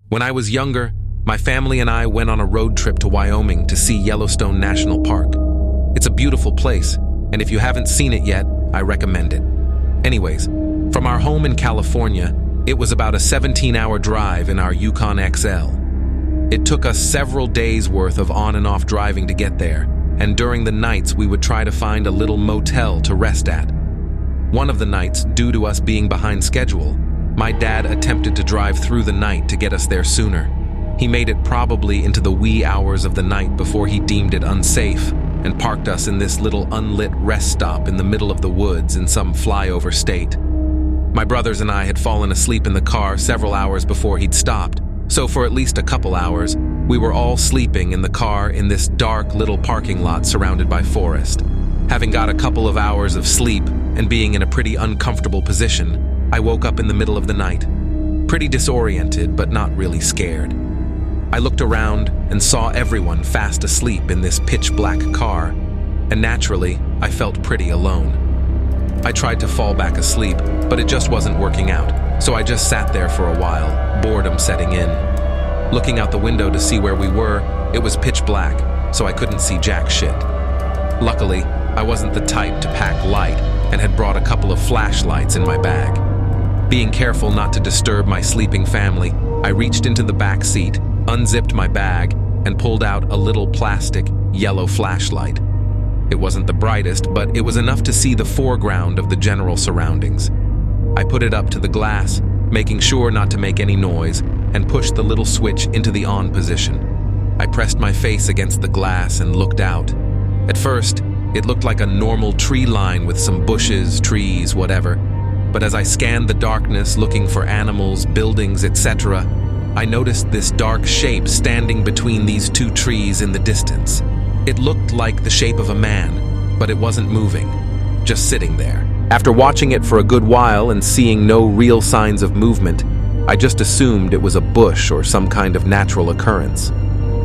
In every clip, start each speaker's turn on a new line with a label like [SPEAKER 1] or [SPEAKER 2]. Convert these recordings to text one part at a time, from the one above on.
[SPEAKER 1] When I was younger, my family and I went on a road trip to Wyoming to see Yellowstone National Park. It's a beautiful place, and if you haven't seen it yet, I recommend it. Anyways, from our home in California, it was about a 17-hour drive in our Yukon XL. It took us several days worth of on and off driving to get there, and during the nights we would try to find a little motel to rest at. One of the nights, due to us being behind schedule, my dad attempted to drive through the night to get us there sooner. He made it probably into the wee hours of the night before he deemed it unsafe and parked us in this little unlit rest stop in the middle of the woods in some flyover state. My brothers and I had fallen asleep in the car several hours before he'd stopped, so for at least a couple hours, we were all sleeping in the car in this dark little parking lot surrounded by forest. Having got a couple of hours of sleep and being in a pretty uncomfortable position, I woke up in the middle of the night, pretty disoriented but not really scared. I looked around and saw everyone fast asleep in this pitch-black car, and naturally, I felt pretty alone. I tried to fall back asleep, but it just wasn't working out, so I just sat there for a while, boredom setting in. Looking out the window to see where we were, it was pitch black, so I couldn't see jack shit. Luckily, I wasn't the type to pack light and had brought a couple of flashlights in my bag. Being careful not to disturb my sleeping family, I reached into the back seat, unzipped my bag, and pulled out a little plastic, yellow flashlight. It wasn't the brightest, but it was enough to see the foreground of the general surroundings. I put it up to the glass, making sure not to make any noise, and pushed the little switch into the on position. I pressed my face against the glass and looked out. At first, it looked like a normal tree line with some bushes, trees, whatever. But as I scanned the darkness looking for animals, buildings, etc., I noticed this dark shape standing between these two trees in the distance. It looked like the shape of a man, but it wasn't moving, just sitting there. After watching it for a good while and seeing no real signs of movement, I just assumed it was a bush or some kind of natural occurrence.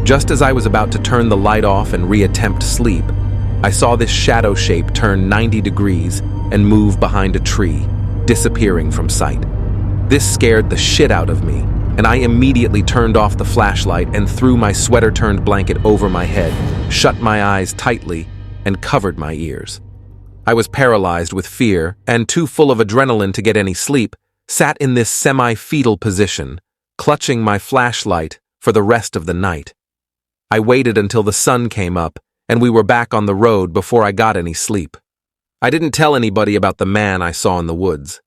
[SPEAKER 1] Just as I was about to turn the light off and reattempt sleep, I saw this shadow shape turn 90 degrees and move behind a tree, disappearing from sight. This scared the shit out of me, and I immediately turned off the flashlight and threw my sweater-turned blanket over my head, shut my eyes tightly, and covered my ears. I was paralyzed with fear and too full of adrenaline to get any sleep, sat in this semi-fetal position, clutching my flashlight for the rest of the night. I waited until the sun came up and we were back on the road before I got any sleep. I didn't tell anybody about the man I saw in the woods.